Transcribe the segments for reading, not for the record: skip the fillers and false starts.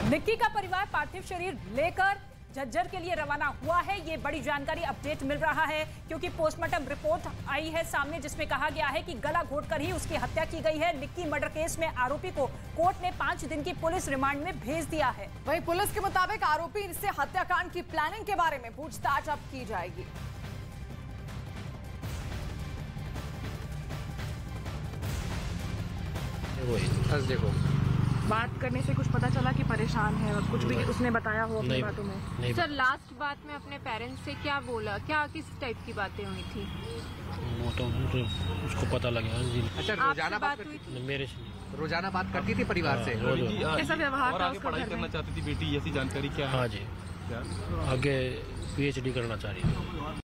निक्की का परिवार पार्थिव शरीर लेकर झज्जर के लिए रवाना हुआ है। ये बड़ी जानकारी अपडेट मिल रहा है क्योंकि पोस्टमार्टम रिपोर्ट आई है सामने, जिसमें कहा गया है कि गला घोटकर ही उसकी हत्या की गई है। निक्की मर्डर केस में आरोपी को कोर्ट ने 5 दिन की पुलिस रिमांड में भेज दिया है। वहीं पुलिस के मुताबिक आरोपी से हत्याकांड की प्लानिंग के बारे में पूछताछ अब की जाएगी। देखो, बात करने से कुछ पता चला कि परेशान है और कुछ भी उसने बताया हो अपनी बातों में? सर, लास्ट बात में अपने पेरेंट्स से क्या बोला, क्या किस टाइप की बातें हुई थी? वो तो उसको पता लगा जी। अच्छा, रोजाना बात हुई थी? मेरे से रोजाना बात करती थी परिवार से? कैसा व्यवहार था? आगे पढ़ाई करना चाहती थी बेटी, ऐसी जानकारी क्या है? हाँ जी, आगे PhD करना चाह रही है।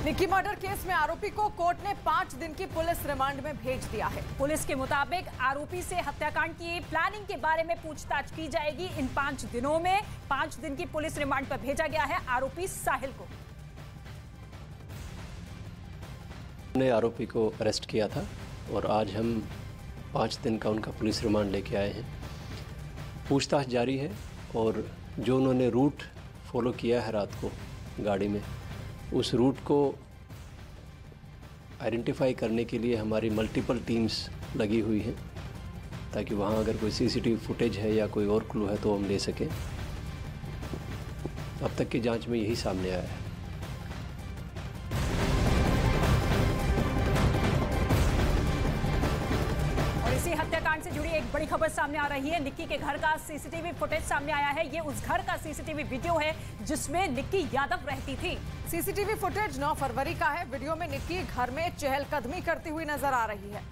निक्की मर्डर केस में आरोपी को कोर्ट ने 5 दिन की पुलिस रिमांड में भेज दिया है। पुलिस के मुताबिक आरोपी से हत्याकांड की प्लानिंग के बारे में पूछताछ की जाएगी। इन 5 दिनों में 5 दिन की पुलिस रिमांड पर भेजा गया है आरोपी साहिल को। हमने आरोपी को अरेस्ट किया था और आज हम 5 दिन का उनका पुलिस रिमांड लेके आए हैं। पूछताछ जारी है और जो उन्होंने रूट फॉलो किया है रात को गाड़ी में, उस रूट को आइडेंटिफाई करने के लिए हमारी मल्टीपल टीम्स लगी हुई हैं ताकि वहाँ अगर कोई CCTV फुटेज है या कोई और क्लू है तो हम ले सकें। अब तक की जांच में यही सामने आया है। हत्याकांड से जुड़ी एक बड़ी खबर सामने आ रही है। निक्की के घर का CCTV फुटेज सामने आया है। ये उस घर का CCTV वीडियो है जिसमें निक्की यादव रहती थी। CCTV फुटेज 9 फरवरी का है। वीडियो में निक्की घर में चहलकदमी करती हुई नजर आ रही है।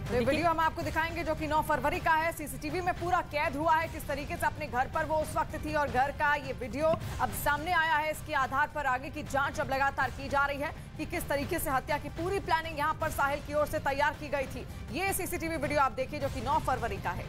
तो वीडियो हम आपको दिखाएंगे जो कि 9 फरवरी का है। CCTV में पूरा कैद हुआ है किस तरीके से अपने घर पर वो उस वक्त थी और घर का ये वीडियो अब सामने आया है। इसके आधार पर आगे की जांच अब लगातार की जा रही है कि किस तरीके से हत्या की पूरी प्लानिंग यहां पर साहिल की ओर से तैयार की गई थी। ये CCTV वीडियो आप देखिए जो कि 9 फरवरी का है।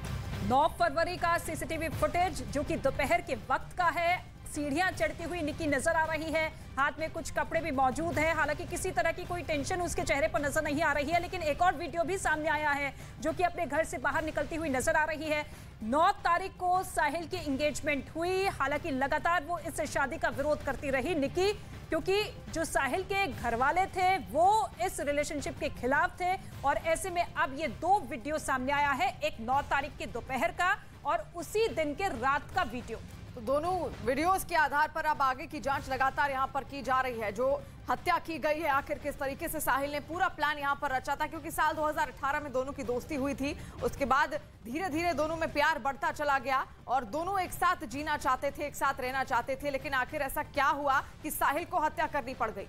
9 फरवरी का CCTV फुटेज जो कि दोपहर के वक्त का है। सीढ़ियां चढ़ती हुई निक्की नजर आ रही है। हाथ में कुछ कपड़े भी मौजूद हैं। हालांकि किसी तरह की कोई टेंशन उसके चेहरे पर नजर नहीं आ रही है। लेकिन एक और वीडियो भी सामने आया है जो कि अपने घर से बाहर निकलती हुई नजर आ रही है। 9 तारीख को साहिल की एंगेजमेंट हुई। हालांकि लगातार वो इस शादी का विरोध करती रही निक्की, क्योंकि जो साहिल के घर वाले थे वो इस रिलेशनशिप के खिलाफ थे। और ऐसे में अब ये 2 वीडियो सामने आया है, एक 9 तारीख के दोपहर का और उसी दिन के रात का वीडियो। तो दोनों वीडियोस के आधार पर अब आगे की जांच लगातार यहां पर की जा रही है। जो हत्या की गई है आखिर किस तरीके से साहिल ने पूरा प्लान यहां पर रचा था, क्योंकि साल 2018 में दोनों की दोस्ती हुई थी। उसके बाद धीरे धीरे दोनों में प्यार बढ़ता चला गया और दोनों एक साथ जीना चाहते थे, एक साथ रहना चाहते थे। लेकिन आखिर ऐसा क्या हुआ कि साहिल को हत्या करनी पड़ गई?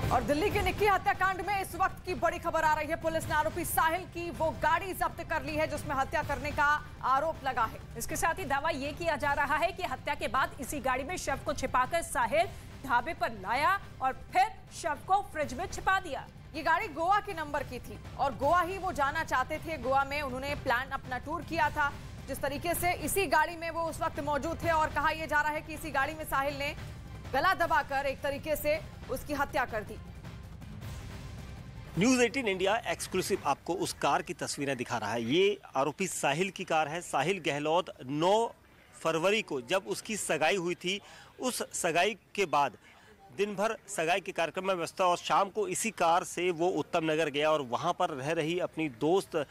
और दिल्ली के निक्की हत्याकांड में इस वक्त की बड़ी खबर आ रही है। पुलिस ने आरोपी साहिल की वो गाड़ी जब्त कर ली है जिसमें हत्या करने का आरोप लगा है। इसके साथ ही दावा यह किया जा रहा है कि हत्या के बाद इसी गाड़ी में शव को छिपाकर साहिल ढाबे पर लाया और फिर शव को फ्रिज में छिपा दिया। ये गाड़ी गोवा के नंबर की थी और गोवा ही वो जाना चाहते थे। गोवा में उन्होंने प्लान अपना टूर किया था। जिस तरीके से इसी गाड़ी में वो उस वक्त मौजूद थे और कहा यह जा रहा है कि इसी गाड़ी में साहिल ने गला दबाकर एक तरीके से उसकी हत्या कर दी। न्यूज़ 18 इंडिया एक्सक्लूसिव आपको उस कार की तस्वीरें दिखा रहा है। ये आरोपी साहिल की कार है। साहिल गहलोत 9 फरवरी को जब उसकी सगाई हुई थी, उस सगाई के बाद दिन भर सगाई के कार्यक्रम में व्यस्त और शाम को इसी कार से वो उत्तम नगर गया और वहाँ पर रह रही अपनी दोस्त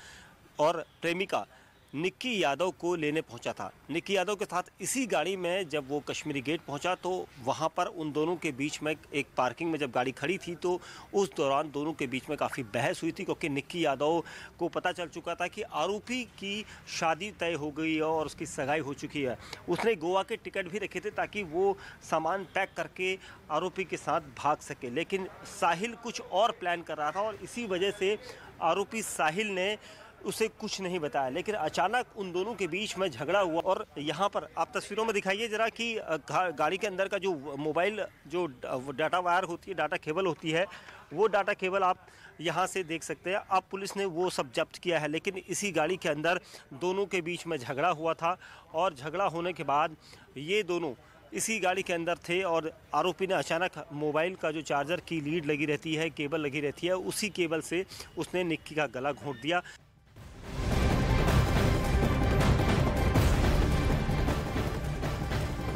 और प्रेमिका निक्की यादव को लेने पहुंचा था। निक्की यादव के साथ इसी गाड़ी में जब वो कश्मीरी गेट पहुंचा तो वहां पर उन दोनों के बीच में एक पार्किंग में जब गाड़ी खड़ी थी तो उस दौरान दोनों के बीच में काफ़ी बहस हुई थी, क्योंकि निक्की यादव को पता चल चुका था कि आरोपी की शादी तय हो गई है और उसकी सगाई हो चुकी है। उसने गोवा के टिकट भी रखे थे ताकि वो सामान पैक करके आरोपी के साथ भाग सके। लेकिन साहिल कुछ और प्लान कर रहा था और इसी वजह से आरोपी साहिल ने उसे कुछ नहीं बताया। लेकिन अचानक उन दोनों के बीच में झगड़ा हुआ और यहाँ पर आप तस्वीरों में दिखाइए जरा कि गाड़ी के अंदर का जो मोबाइल जो डाटा वायर होती है, डाटा केबल होती है, वो डाटा केबल आप यहाँ से देख सकते हैं। अब पुलिस ने वो सब जब्त किया है। लेकिन इसी गाड़ी के अंदर दोनों के बीच में झगड़ा हुआ था और झगड़ा होने के बाद ये दोनों इसी गाड़ी के अंदर थे और आरोपी ने अचानक मोबाइल का जो चार्जर की लीड लगी रहती है, केबल लगी रहती है, उसी केबल से उसने निक्की का गला घोंट दिया।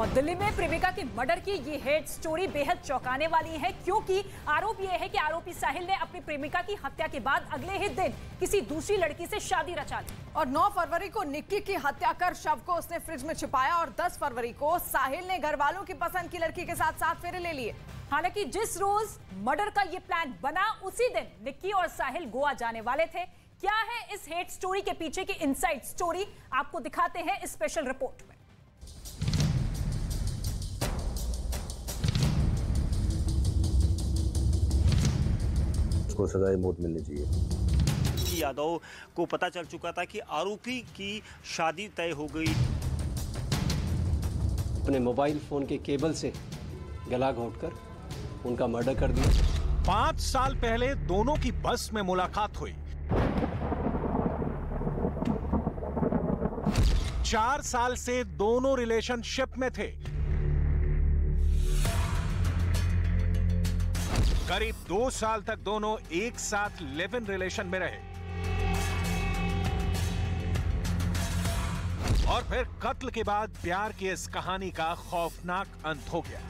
और दिल्ली में प्रेमिका की मर्डर की ये हेट स्टोरी बेहद चौंकाने वाली है, क्योंकि आरोप ये है कि आरोपी साहिल ने अपनी प्रेमिका की हत्या के बाद अगले ही दिन किसी दूसरी लड़की से शादी रचा ली और 9 फरवरी को निक्की की हत्या कर शव को उसने फ्रिज में छिपाया और 10 फरवरी को साहिल ने घर वालों की पसंद की लड़की के साथ 7 फेरे ले लिए। हालांकि जिस रोज मर्डर का ये प्लान बना उसी दिन निक्की और साहिल गोवा जाने वाले थे। क्या है इस हेट स्टोरी के पीछे की इनसाइड स्टोरी, आपको दिखाते हैं इस स्पेशल रिपोर्ट में। उसको सजाए मौत मिलनी चाहिए। यादव को पता चल चुका था कि आरोपी की शादी तय हो गई। अपने मोबाइल फोन के केबल से गला घोंटकर उनका मर्डर कर दिया। 5 साल पहले दोनों की बस में मुलाकात हुई। 4 साल से दोनों रिलेशनशिप में थे। करीब 2 साल तक दोनों एक साथ लिव इन रिलेशन में रहे और फिर कत्ल के बाद प्यार की इस कहानी का खौफनाक अंत हो गया।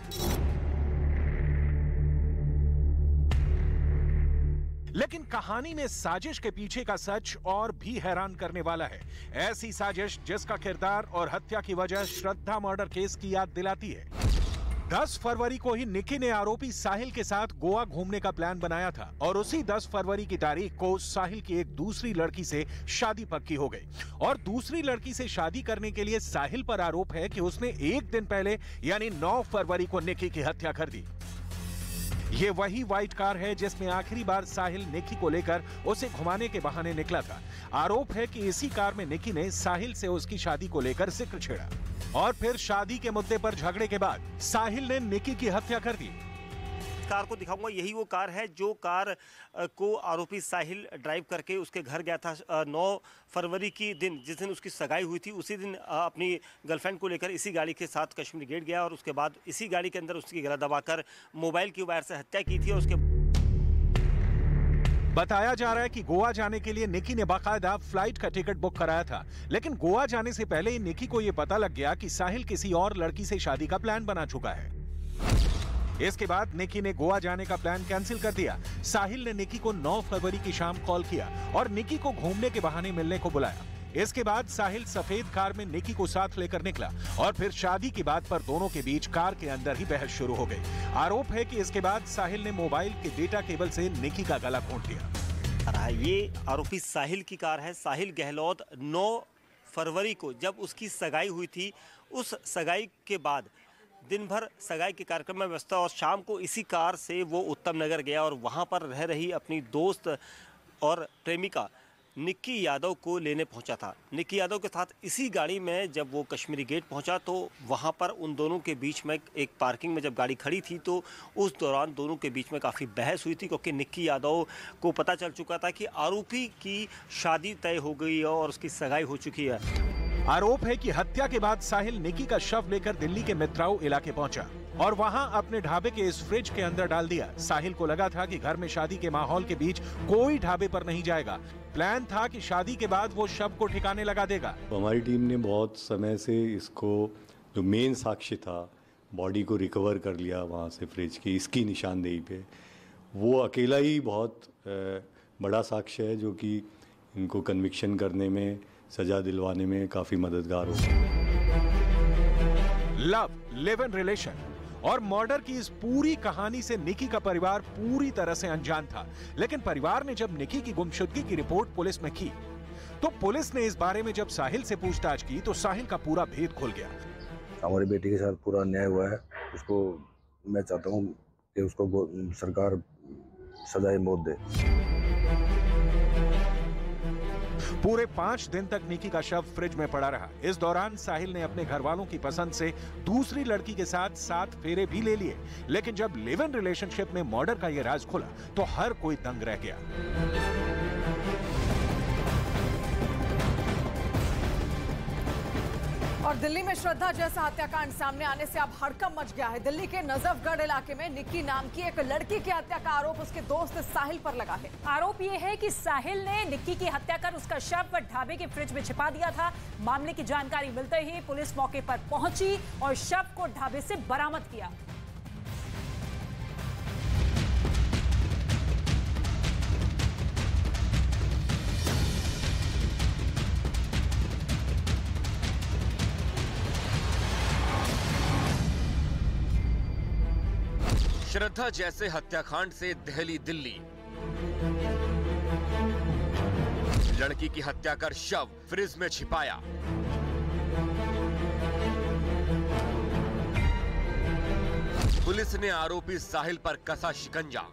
लेकिन कहानी में साजिश के पीछे का सच और भी हैरान करने वाला है। ऐसी साजिश जिसका किरदार और हत्या की वजह श्रद्धा मर्डर केस की याद दिलाती है। 10 फरवरी को ही निक्की ने आरोपी साहिल के साथ गोवा घूमने का प्लान बनाया था और उसी 10 फरवरी की तारीख को साहिल की एक दूसरी लड़की से शादी पक्की हो गई और दूसरी लड़की से शादी करने के लिए साहिल पर आरोप है कि उसने एक दिन पहले यानी 9 फरवरी को निक्की की हत्या कर दी। ये वही व्हाइट कार है जिसमें आखिरी बार साहिल निक्की को लेकर उसे घुमाने के बहाने निकला था। आरोप है कि इसी कार में निक्की ने साहिल से उसकी शादी को लेकर जिक्र छेड़ा और फिर शादी के मुद्दे पर झगड़े के बाद साहिल ने निक्की की हत्या कर दी। कार को दिखाऊंगा, यही वो कार है जो कार को आरोपी साहिल ड्राइव करके उसके घर गया था 9 फरवरी की दिन, जिस दिन उसकी सगाई हुई थी। उसी दिन अपनी गर्लफ्रेंड को लेकर इसी गाड़ी के साथ कश्मीरी गेट गया और उसके बाद इसी गाड़ी के अंदर उसकी गला दबाकर मोबाइल की वायर से हत्या की थी। और उसके बताया जा रहा है कि गोवा जाने के लिए निक्की ने बाकायदा फ्लाइट का टिकट बुक कराया था, लेकिन गोवा जाने से पहले ही निक्की को यह पता लग गया कि साहिल किसी और लड़की से शादी का प्लान बना चुका है। इसके बाद निक्की ने गोवा जाने का प्लान कैंसिल कर दिया। साहिल ने निक्की को 9 फरवरी की शाम कॉल किया और निक्की को घूमने के बहाने मिलने को बुलाया। इसके बाद साहिल सफेद कार में निक्की को साथ लेकर निकला और फिर शादी की बात पर दोनों के बीच कार के अंदर ही बहस शुरू हो गई। आरोप है कि इसके बाद साहिल ने मोबाइल के डेटा केबल से निक्की का गला घोंट लिया। ये आरोपी साहिल की कार है। साहिल गहलोत 9 फरवरी को जब उसकी सगाई हुई थी, उस सगाई के बाद दिन भर सगाई के कार्यक्रम में व्यस्त था और शाम को इसी कार से वो उत्तम नगर गया और वहाँ पर रह रही अपनी दोस्त और प्रेमिका निक्की यादव को लेने पहुंचा था। निक्की यादव के साथ इसी गाड़ी में जब वो कश्मीरी गेट पहुंचा तो वहां पर उन दोनों के बीच में एक पार्किंग में जब गाड़ी खड़ी थी तो उस दौरान दोनों के बीच में काफ़ी बहस हुई थी, क्योंकि निक्की यादव को पता चल चुका था कि आरोपी की शादी तय हो गई है और उसकी सगाई हो चुकी है। आरोप है कि हत्या के बाद साहिल निक्की का शव लेकर दिल्ली के मित्राऊ इलाके पहुंचा और वहां अपने ढाबे के इस फ्रिज के अंदर डाल दिया। साहिल को लगा था कि घर में शादी के माहौल के बीच कोई ढाबे पर नहीं जाएगा। प्लान था कि शादी के बाद वो शव को ठिकाने लगा देगा। हमारी टीम ने बहुत समय से इसको, जो मेन साक्ष्य था, बॉडी को रिकवर कर लिया वहाँ से फ्रिज की, इसकी निशानदेही पे। वो अकेला ही बहुत बड़ा साक्ष्य है जो कि इनको कन्विक्शन करने में, सजा दिलवाने में काफ़ी मददगार होगा। लव, लिव इन रिलेशन और मर्डर की इस पूरी कहानी से निक्की का परिवार पूरी तरह से अनजान था। लेकिन परिवार ने जब निक्की की गुमशुदगी की रिपोर्ट पुलिस में की तो पुलिस ने इस बारे में जब साहिल से पूछताछ की तो साहिल का पूरा भेद खुल गया। हमारी बेटी के साथ पूरा अन्याय हुआ है। उसको मैं चाहता हूँ कि उसको सरकार सजाए मौत दे। पूरे 5 दिन तक निक्की का शव फ्रिज में पड़ा रहा। इस दौरान साहिल ने अपने घर वालों की पसंद से दूसरी लड़की के साथ 7 फेरे भी ले लिए, लेकिन जब लिव इन रिलेशनशिप में मर्डर का यह राज खुला तो हर कोई दंग रह गया। और दिल्ली में श्रद्धा जैसा हत्याकांड सामने आने से अब हड़कंप मच गया है। दिल्ली के नजफगढ़ इलाके में निक्की नाम की एक लड़की की हत्या का आरोप उसके दोस्त साहिल पर लगा है। आरोप यह है कि साहिल ने निक्की की हत्या कर उसका शव ढाबे के फ्रिज में छिपा दिया था। मामले की जानकारी मिलते ही पुलिस मौके पर पहुंची और शव को ढाबे से बरामद किया। श्रद्धा जैसे हत्याकांड से दहली दिल्ली। लड़की की हत्या कर शव फ्रिज में छिपाया। पुलिस ने आरोपी साहिल पर कसा शिकंजा।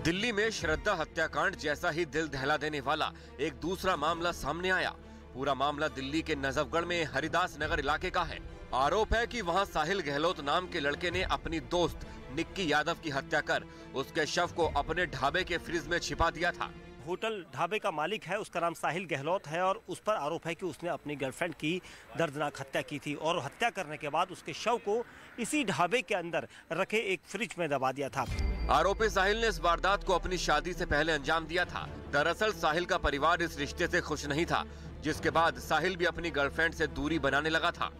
दिल्ली में श्रद्धा हत्याकांड जैसा ही दिल दहला देने वाला एक दूसरा मामला सामने आया। पूरा मामला दिल्ली के नजफगढ़ में हरिदास नगर इलाके का है। आरोप है कि वहां साहिल गहलोत नाम के लड़के ने अपनी दोस्त निक्की यादव की हत्या कर उसके शव को अपने ढाबे के फ्रिज में छिपा दिया था। होटल ढाबे का मालिक है, उसका नाम साहिल गहलोत है और उस पर आरोप है कि उसने अपनी गर्लफ्रेंड की दर्दनाक हत्या की थी और हत्या करने के बाद उसके शव को इसी ढाबे के अंदर रखे एक फ्रिज में दबा दिया था। आरोपी साहिल ने इस वारदात को अपनी शादी से पहले अंजाम दिया था। दरअसल साहिल का परिवार इस रिश्ते से खुश नहीं था, जिसके बाद साहिल भी अपनी गर्लफ्रेंड से दूरी बनाने लगा था।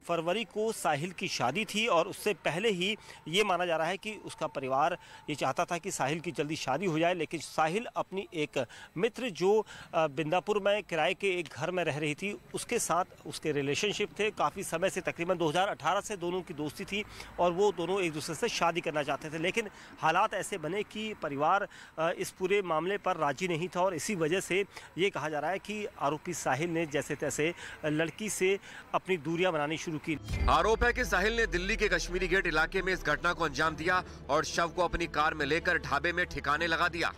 फरवरी को साहिल की शादी थी और उससे पहले ही ये माना जा रहा है कि उसका परिवार ये चाहता था कि साहिल की जल्दी शादी हो जाए, लेकिन साहिल अपनी एक मित्र जो बिंदापुर में किराए के एक घर में रह रही थी उसके साथ उसके रिलेशनशिप थे काफ़ी समय से, तकरीबन 2018 से दोनों की दोस्ती थी और वो दोनों एक दूसरे से शादी करना चाहते थे, लेकिन हालात ऐसे बने कि परिवार इस पूरे मामले पर राजी नहीं था और इसी वजह से ये कहा जा रहा है कि आरोपी साहिल ने जैसे तैसे लड़की से अपनी दूरियां बनानी शुरू की। आरोप है कि साहिल ने दिल्ली के कश्मीरी गेट इलाके में इस घटना को अंजाम दिया और शव को अपनी कार में लेकर ढाबे में ठिकाने लगा दिया।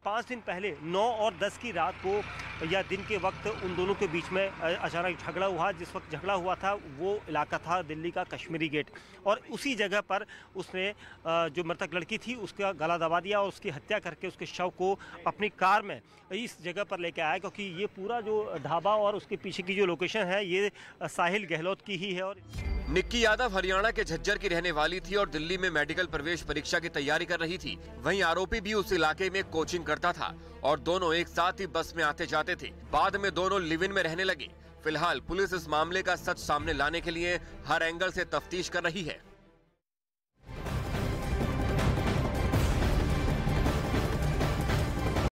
5 दिन पहले 9 और 10 की रात को या दिन के वक्त उन दोनों के बीच में अचानक झगड़ा हुआ। जिस वक्त झगड़ा हुआ था वो इलाका था दिल्ली का कश्मीरी गेट और उसी जगह पर उसने जो मृतक लड़की थी उसका गला दबा दिया और उसकी हत्या करके उसके शव को अपनी कार में इस जगह पर लेके आया, क्योंकि ये पूरा जो ढाबा और उसके पीछे की जो लोकेशन है ये साहिल गहलोत की ही है। और निक्की यादव हरियाणा के झज्जर की रहने वाली थी और दिल्ली में मेडिकल प्रवेश परीक्षा की तैयारी कर रही थी। वहीं आरोपी भी उस इलाके में कोचिंग करता था और दोनों एक साथ ही बस में आते जाते थे। बाद में दोनों लिव इन में रहने लगे। फिलहाल पुलिस इस मामले का सच सामने लाने के लिए हर एंगल से तफ्तीश कर रही है।